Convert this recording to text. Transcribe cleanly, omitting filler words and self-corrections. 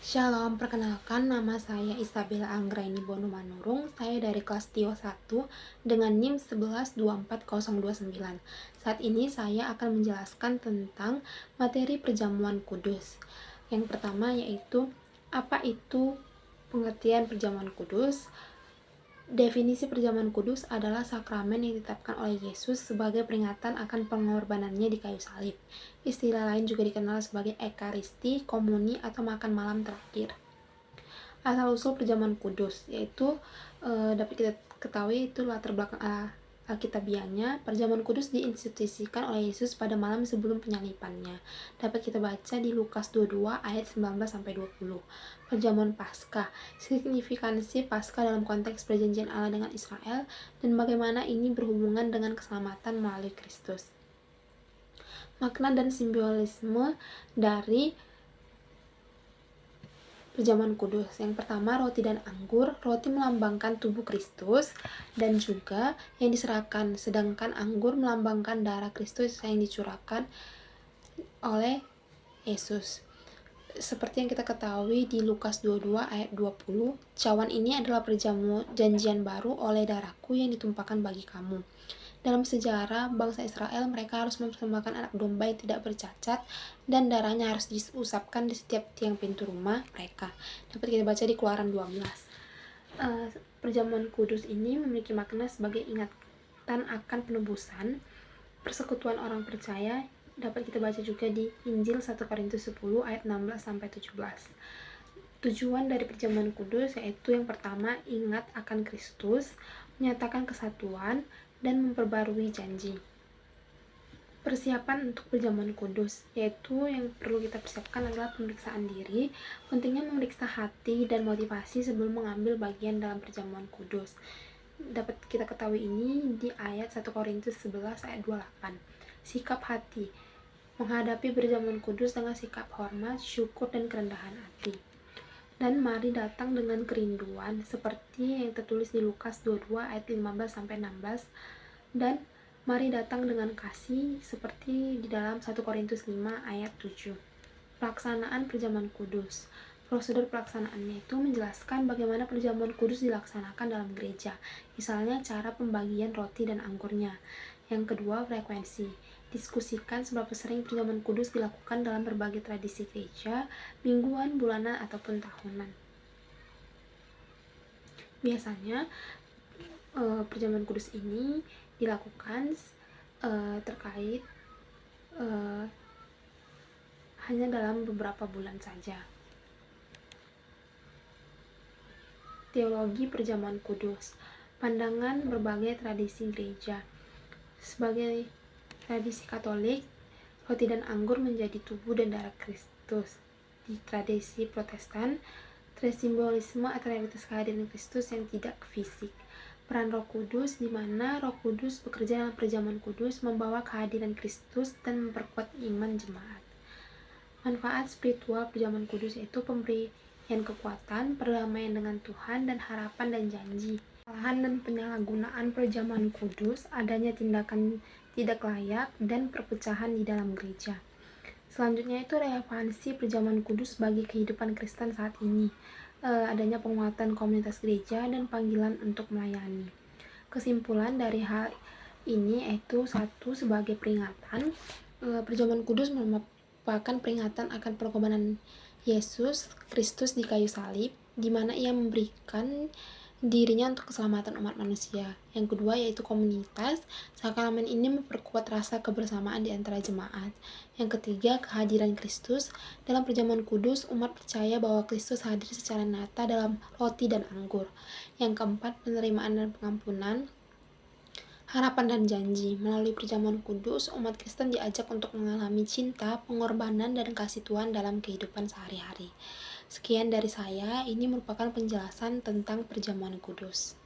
Shalom, perkenalkan nama saya Isabella Anggraini Bonumanurung. Saya dari kelas TIO 1 dengan NIM 1124029. Saat ini saya akan menjelaskan tentang materi perjamuan kudus. Yang pertama yaitu apa itu pengertian perjamuan kudus. Definisi perjamuan kudus adalah sakramen yang ditetapkan oleh Yesus sebagai peringatan akan pengorbanannya di kayu salib. Istilah lain juga dikenal sebagai ekaristi, komuni, atau makan malam terakhir. Asal-usul perjamuan kudus yaitu dapat kita ketahui itu latar belakang Alkitabiahnya. Perjamuan kudus diinstitusikan oleh Yesus pada malam sebelum penyalipannya. Dapat kita baca di Lukas 22 ayat 19-20. Perjamuan Paskah, signifikansi Paskah dalam konteks perjanjian Allah dengan Israel dan bagaimana ini berhubungan dengan keselamatan melalui Kristus. Makna dan simbolisme dari perjamuan kudus. Yang pertama, roti dan anggur. Roti melambangkan tubuh Kristus dan juga yang diserahkan, sedangkan anggur melambangkan darah Kristus yang dicurahkan oleh Yesus. Seperti yang kita ketahui di Lukas 22 ayat 20, cawan ini adalah perjanjian baru oleh darahku yang ditumpahkan bagi kamu. Dalam sejarah bangsa Israel, mereka harus mempersembahkan anak domba yang tidak bercacat dan darahnya harus diusapkan di setiap tiang pintu rumah mereka. Dapat kita baca di Keluaran 12. Perjamuan kudus ini memiliki makna sebagai ingatan akan penebusan, persekutuan orang percaya. Dapat kita baca juga di Injil 1 Korintus 10 ayat 16-17. Tujuan dari perjamuan kudus yaitu yang pertama, ingat akan Kristus, menyatakan kesatuan, dan memperbarui janji. Persiapan untuk perjamuan kudus, yaitu yang perlu kita persiapkan adalah pemeriksaan diri. Pentingnya memeriksa hati dan motivasi sebelum mengambil bagian dalam perjamuan kudus. Dapat kita ketahui ini di ayat 1 Korintus 11 ayat 28. Sikap hati, menghadapi perjamuan kudus dengan sikap hormat, syukur, dan kerendahan hati. Dan mari datang dengan kerinduan seperti yang tertulis di Lukas 22 ayat 15-16, dan mari datang dengan kasih seperti di dalam 1 Korintus 5 ayat 7. Pelaksanaan perjamuan kudus. Prosedur pelaksanaannya itu menjelaskan bagaimana perjamuan kudus dilaksanakan dalam gereja, misalnya cara pembagian roti dan anggurnya. Yang kedua, frekuensi. Diskusikan seberapa sering perjamuan kudus dilakukan dalam berbagai tradisi gereja, mingguan, bulanan, ataupun tahunan. Biasanya perjamuan kudus ini dilakukan terkait hanya dalam beberapa bulan saja. Teologi perjamuan kudus. Pandangan berbagai tradisi gereja. Sebagai tradisi Katolik, roti dan anggur menjadi tubuh dan darah Kristus. Di tradisi Protestan, simbolisme atau realitas kehadiran Kristus yang tidak fisik. Peran Roh Kudus, di mana Roh Kudus bekerja dalam perjamuan kudus, membawa kehadiran Kristus dan memperkuat iman jemaat. Manfaat spiritual perjamuan kudus yaitu pemberian kekuatan, perdamaian dengan Tuhan, dan harapan dan janji. Kesalahan dan penyalahgunaan perjamuan kudus, adanya tindakan tidak layak, dan perpecahan di dalam gereja. Selanjutnya itu relevansi perjamuan kudus bagi kehidupan Kristen saat ini. Adanya penguatan komunitas gereja dan panggilan untuk melayani. Kesimpulan dari hal ini yaitu satu, sebagai peringatan, perjamuan kudus merupakan peringatan akan pengorbanan Yesus Kristus di kayu salib, di mana ia memberikan dirinya untuk keselamatan umat manusia. Yang kedua yaitu komunitas. Sakramen ini memperkuat rasa kebersamaan di antara jemaat. Yang ketiga, kehadiran Kristus. Dalam perjamuan kudus, umat percaya bahwa Kristus hadir secara nyata dalam roti dan anggur. Yang keempat, penerimaan dan pengampunan, harapan dan janji. Melalui perjamuan kudus, umat Kristen diajak untuk mengalami cinta, pengorbanan, dan kasih Tuhan dalam kehidupan sehari-hari. Sekian dari saya, ini merupakan penjelasan tentang perjamuan kudus.